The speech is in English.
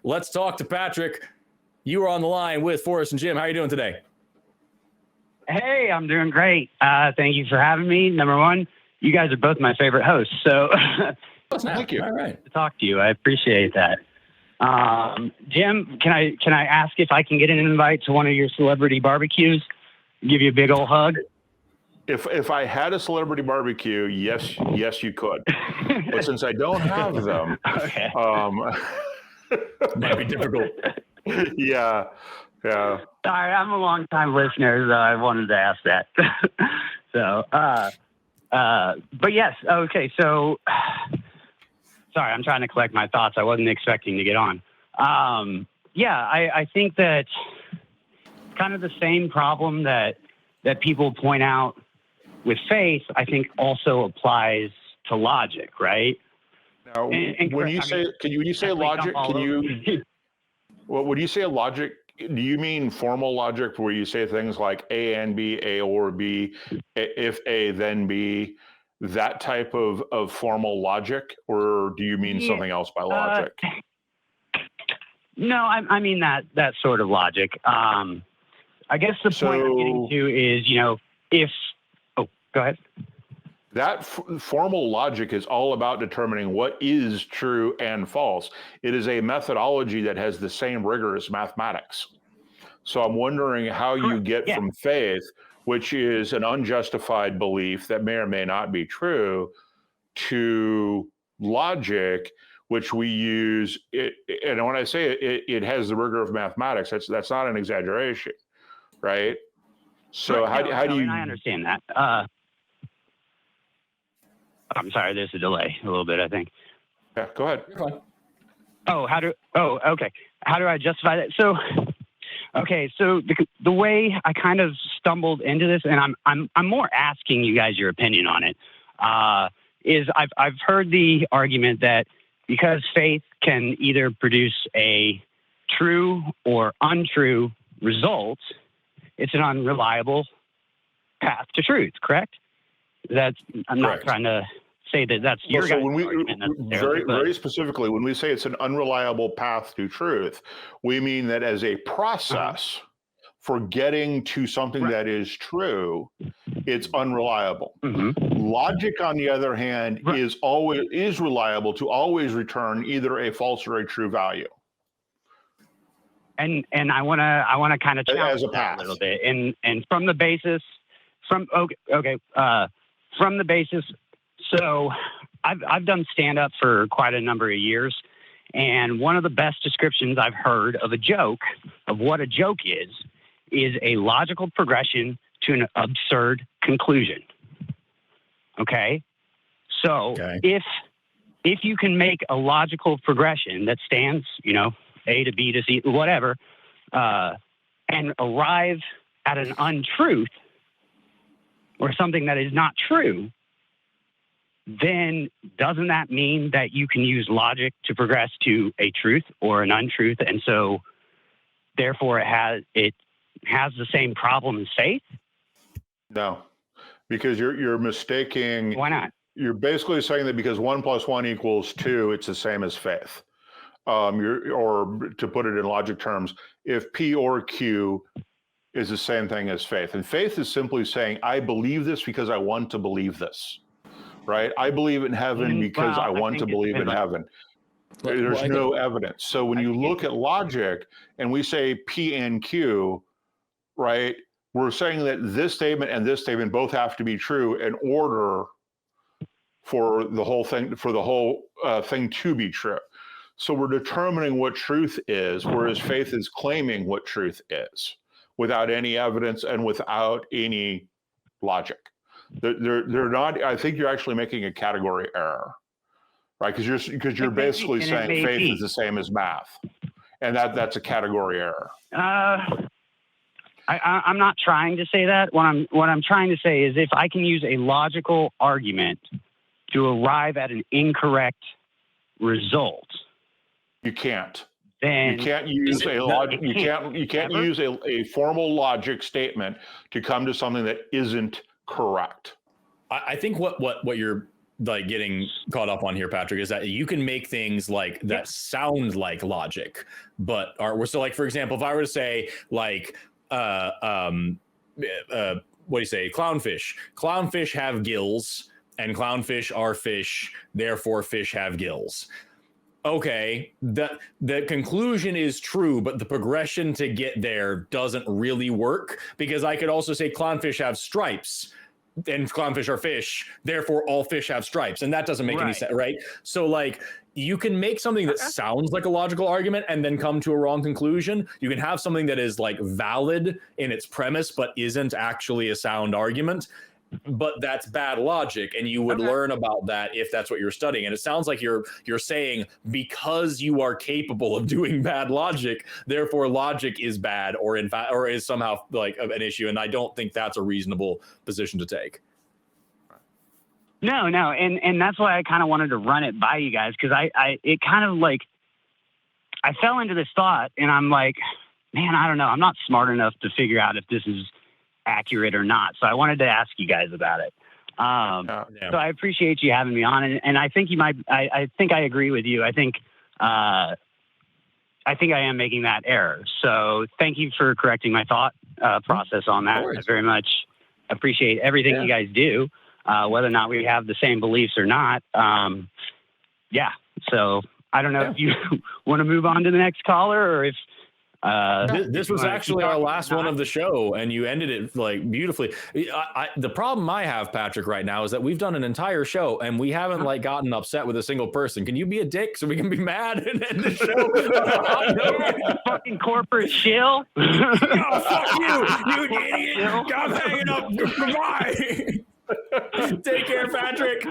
Let's talk to Patrick. You are on the line with Forrest and Jim. How are you doing today? Hey, I'm doing great. Thank you for having me. Number one, you guys are both my favorite hosts, so thank you. All right. To talk to you, I appreciate that. Jim, can I ask if I can get an invite to one of your celebrity barbecues? Give you a big old hug. If I had a celebrity barbecue, yes, you could. But since I don't have them, Okay. Might be difficult. Yeah. Sorry, I'm a long-time listener, so I wanted to ask that. But yes, okay, so, sorry, I'm trying to collect my thoughts. I wasn't expecting to get on. I think that kind of the same problem that people point out with faith, I think also applies to logic, right? Now, when you say logic, when you say logic, do you mean formal logic where you say things like A and B, A or B, if A, then B, that type of formal logic, or do you mean something else by logic? No, I mean that sort of logic. I guess the point I'm getting to is, go ahead. That formal logic is all about determining what is true and false. It is a methodology that has the same rigor as mathematics. So I'm wondering how you get from faith, which is an unjustified belief that may or may not be true, to logic, which we use. And when I say it has the rigor of mathematics, that's not an exaggeration, right? So how do you? I understand that. I'm sorry, there's a delay a little bit, I think. Yeah, go ahead. You're fine. Okay. How do I justify that? So the way I kind of stumbled into this, and I'm more asking you guys your opinion on it, is I've heard the argument that because faith can either produce a true or untrue result, it's an unreliable path to truth, correct? I'm not trying to say that's your guys' argument necessarily. Very specifically, when we say it's an unreliable path to truth, we mean that as a process for getting to something that is true, it's unreliable. Logic, on the other hand, is reliable to always return either a false or a true value. And I want to kind of challenge that a little bit. And from the basis, from the basis. So I've done stand-up for quite a number of years, and one of the best descriptions I've heard of what a joke is a logical progression to an absurd conclusion. Okay? So if you can make a logical progression that stands, A to B to C, whatever, and arrive at an untruth or something that is not true, then doesn't that mean that you can use logic to progress to a truth or an untruth? And so therefore it has the same problem as faith? No, because you're mistaking. Why not? You're basically saying that because 1 + 1 = 2, it's the same as faith. Or to put it in logic terms, if P or Q is the same thing as faith. And faith is simply saying, I believe this because I want to believe this, right? I believe in heaven because I want to believe in heaven. There's no evidence. So when you look at logic and we say P and Q, right, we're saying that this statement and this statement both have to be true in order for the whole thing, thing to be true. So we're determining what truth is, whereas faith is claiming what truth is without any evidence and without any logic. They're not. I think you're actually making a category error, right? Because you're basically saying faith is the same as math, and that's a category error. I'm not trying to say that. What I'm trying to say is if I can use a logical argument to arrive at an incorrect result, you can't. Then you can't use a logic. You can't use a formal logic statement to come to something that isn't correct. I think what you're like getting caught up on here, Patrick, is that you can make things like that sound like logic, but so like, for example, if I were to say like, what do you say? Clownfish have gills, and clownfish are fish, therefore fish have gills. Okay, the conclusion is true, but the progression to get there doesn't really work, because I could also say clownfish have stripes, and clownfish are fish, therefore all fish have stripes, and that doesn't make any sense, right? So like, you can make something that sounds like a logical argument and then come to a wrong conclusion. You can have something that is like valid in its premise but isn't actually a sound argument, but that's bad logic, and you would learn about that if that's what you're studying. And it sounds like you're saying because you are capable of doing bad logic, therefore logic is bad, or in fact, or is somehow like an issue. And I don't think that's a reasonable position to take. No, and that's why I kind of wanted to run it by you guys, because it kind of like, I fell into this thought, and I'm like, man, I don't know, I'm not smart enough to figure out if this is accurate or not. So I wanted to ask you guys about it. So I appreciate you having me on, and I think you might. I think I agree with you. I think I am making that error. So thank you for correcting my thought process on that. I very much appreciate everything you guys do, whether or not we have the same beliefs or not. So I don't know if you want to move on to the next caller, or if this was actually our last one of the show, and you ended it like beautifully. The problem I have, Patrick, right now is that we've done an entire show and we haven't like gotten upset with a single person. Can you be a dick so we can be mad and end the show? Fucking corporate shill. Oh, fuck you idiot! I'm hanging up. Goodbye. Take care, Patrick.